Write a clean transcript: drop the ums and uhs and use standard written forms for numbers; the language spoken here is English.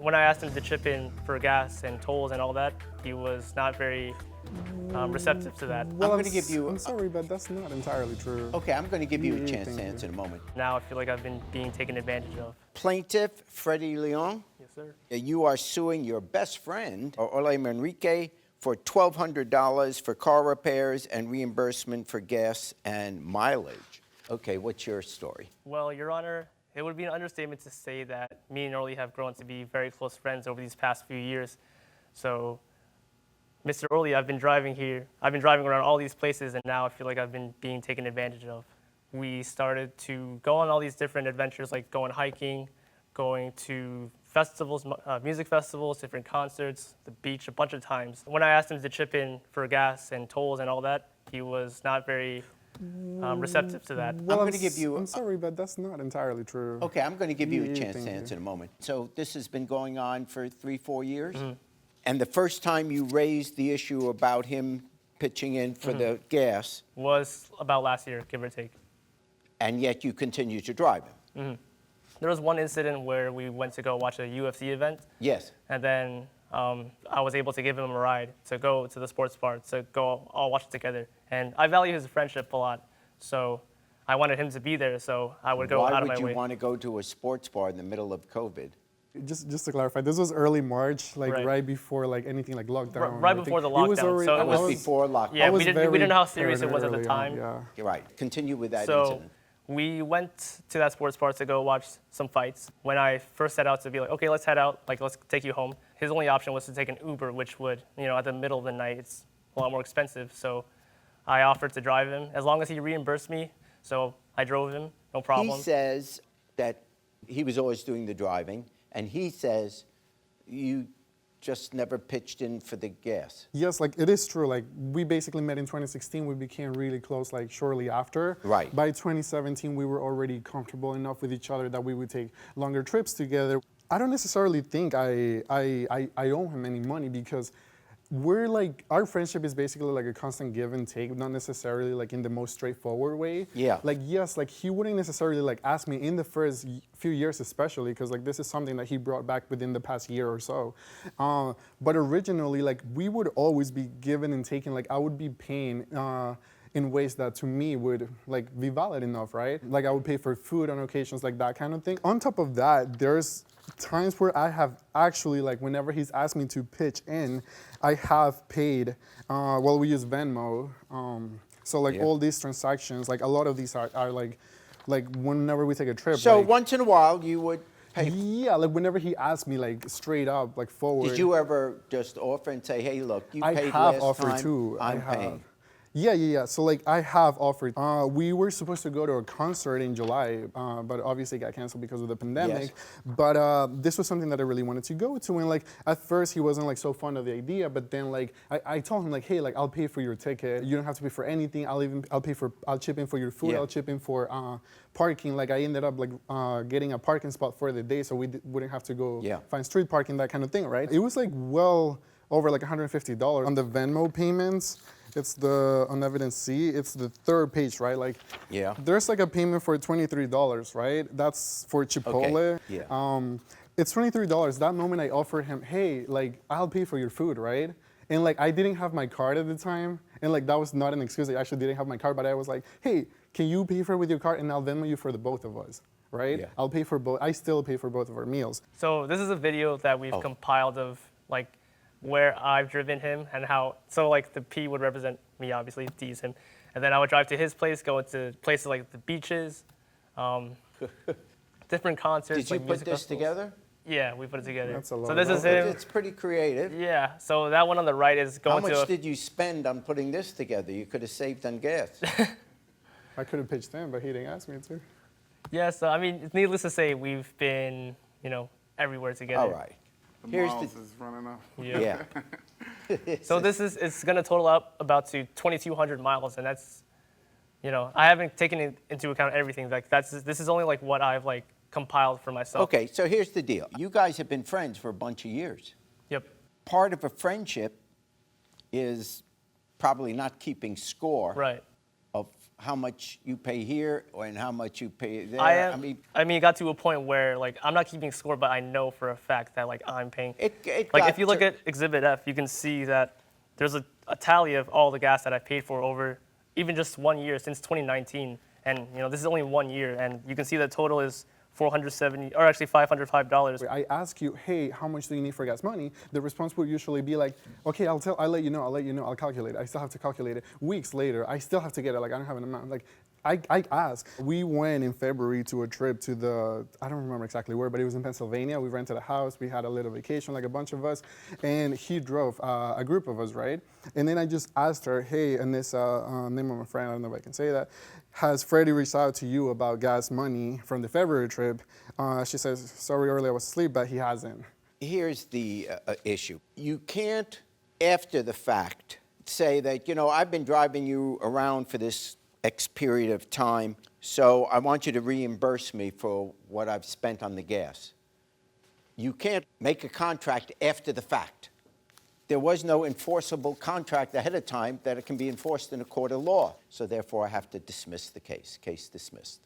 When I asked him to chip in for gas and tolls and all that, he was not very receptive to that. Well, I'm going to give you. I'm sorry, but that's not entirely true. Okay, I'm going to give you a Yeah, chance thank to you. answer in a moment. Now I feel like I've been being taken advantage of. Plaintiff Freddie Leong, Yes, sir. you are suing your best friend, Ole Manrique, for $1,200 for car repairs and reimbursement for gas and mileage. Okay, what's your story? Well, Your Honor, it would be an understatement to say that me and Orly have grown to be very close friends over these past few years. So, Mr. Orly, I've been driving around all these places, and now I feel like I've been being taken advantage of. We started to go on all these different adventures, like going hiking, going to festivals, music festivals, different concerts, the beach a bunch of times. When I asked him to chip in for gas and tolls and all that, he was not very receptive to that. Well, I'm going to give you. I'm sorry, but that's not entirely true. Okay, I'm going to give you a Yeah, chance thank to you. answer in a moment. So this has been going on for 3-4 years? Mm-hmm. And the first time you raised the issue about him pitching in for the gas, Was about last year, give or take. and yet you continue to drive him? There was one incident where we went to go watch a UFC event, Yes. and then I was able to give him a ride to go to the sports bar to go all watch it together. And I value his friendship a lot, so I wanted him to be there, so I would go out of my Why would you way. want to go to a sports bar in the middle of COVID? Just to clarify, this was early March, like Right. right before like anything like lockdown. right I think before the it was lockdown, already- so it That was was- before lockdown. Yeah, I was we didn't know how serious it was at the paranoid early time. on, yeah. You're right. Continue with that So incident. we went to that sports bar to go watch some fights. When I first set out to be like, okay, let's head out, like let's take you home. His only option was to take an Uber, which would, at the middle of the night, it's a lot more expensive. So I offered to drive him as long as he reimbursed me. So I drove him, no problem. He says that he was always doing the driving, and he says you just never pitched in for the gas. Yes, like it is true. Like we basically met in 2016. We became really close like shortly after. Right. By 2017, we were already comfortable enough with each other that we would take longer trips together. I don't necessarily think I owe him any money because we're like, our friendship is basically like a constant give and take, not necessarily like in the most straightforward way. Yeah. Like, yes, like he wouldn't necessarily like ask me in the first few years especially, because like this is something that he brought back within the past year or so. But originally, like we would always be given and taken, like I would be paying in ways that to me would like be valid enough, right? Like I would pay for food on occasions, like that kind of thing. On top of that, there's times where I have actually, like whenever he's asked me to pitch in, I have paid, well, we use Venmo. So like Yeah. all these transactions, like a lot of these are like whenever we take a trip. So like, once in a while you would pay. yeah, like whenever he asked me like straight up, like forward. Did you ever just offer and say, hey, look, you I paid have last offered time, too. I I'm have. paying. Yeah. So like I have offered. We were supposed to go to a concert in July, but obviously got canceled because of the pandemic. Yes. But this was something that I really wanted to go to, and like at first he wasn't like so fond of the idea, but then like I told him like, hey, like I'll pay for your ticket. You don't have to pay for anything. I'll chip in for your food. Yeah. I'll chip in for parking. Like I ended up like getting a parking spot for the day, so we wouldn't have to go Yeah. find street parking, that kind of thing, right? It was like well over like $150 on the Venmo payments. It's on evidence C, it's the third page, right? Like, Yeah. there's like a payment for $23, right? That's for Chipotle. Okay, yeah. It's $23. That moment I offered him, hey, like, I'll pay for your food, right? And like, I didn't have my card at the time. And like, that was not an excuse. I actually didn't have my card, but I was like, hey, can you pay for it with your card? And I'll Venmo you for the both of us, right? Yeah. I'll pay for both. I still pay for both of our meals. So this is a video that we've compiled of like where I've driven him and how, so like the P would represent me, obviously, D is him. And then I would drive to his place, go to places like the beaches, different concerts. Did you like put music this festivals. together? Yeah, we put it together. That's a lot So of this is work. him. It's pretty creative. Yeah, so that one on the right is How going to much did you spend on putting this together? You could have saved on gas. I could have pitched him, but he didn't ask me to. Yeah, so I mean, it's needless to say, we've been, everywhere together. All right. Here's Miles the, is running off. Yeah. yeah. So it's going to total up about to 2,200 miles, and that's, I haven't taken into account everything. Like this is only like what I've like compiled for myself. Okay, so here's the deal. You guys have been friends for a bunch of years. Yep. Part of a friendship is probably not keeping score Right. of how much you pay here and how much you pay there? I mean, it got to a point where like I'm not keeping score, but I know for a fact that like I'm paying. It Like got if you look to- at Exhibit F, you can see that there's a tally of all the gas that I've paid for over even just 1 year since 2019, and this is only 1 year, and you can see the total is $470 or actually $505. I ask you, hey, how much do you need for gas money? The response will usually be like, okay, I'll let you know, I'll calculate it. I still have to calculate it. Weeks later, I still have to get it. Like, I don't have an amount. Like, I ask. We went in February to a trip to I don't remember exactly where, but it was in Pennsylvania. We rented a house. We had a little vacation, like a bunch of us. And he drove, a group of us, right? And then I just asked her, hey, and this name of my friend, I don't know if I can say that, has Freddie reached out to you about gas money from the February trip? She says, sorry, earlier I was asleep, but he hasn't. Here's the issue. You can't, after the fact, say that, I've been driving you around for this X period of time, so I want you to reimburse me for what I've spent on the gas. You can't make a contract after the fact. There was no enforceable contract ahead of time that it can be enforced in a court of law. So therefore, I have to dismiss the case. Case dismissed.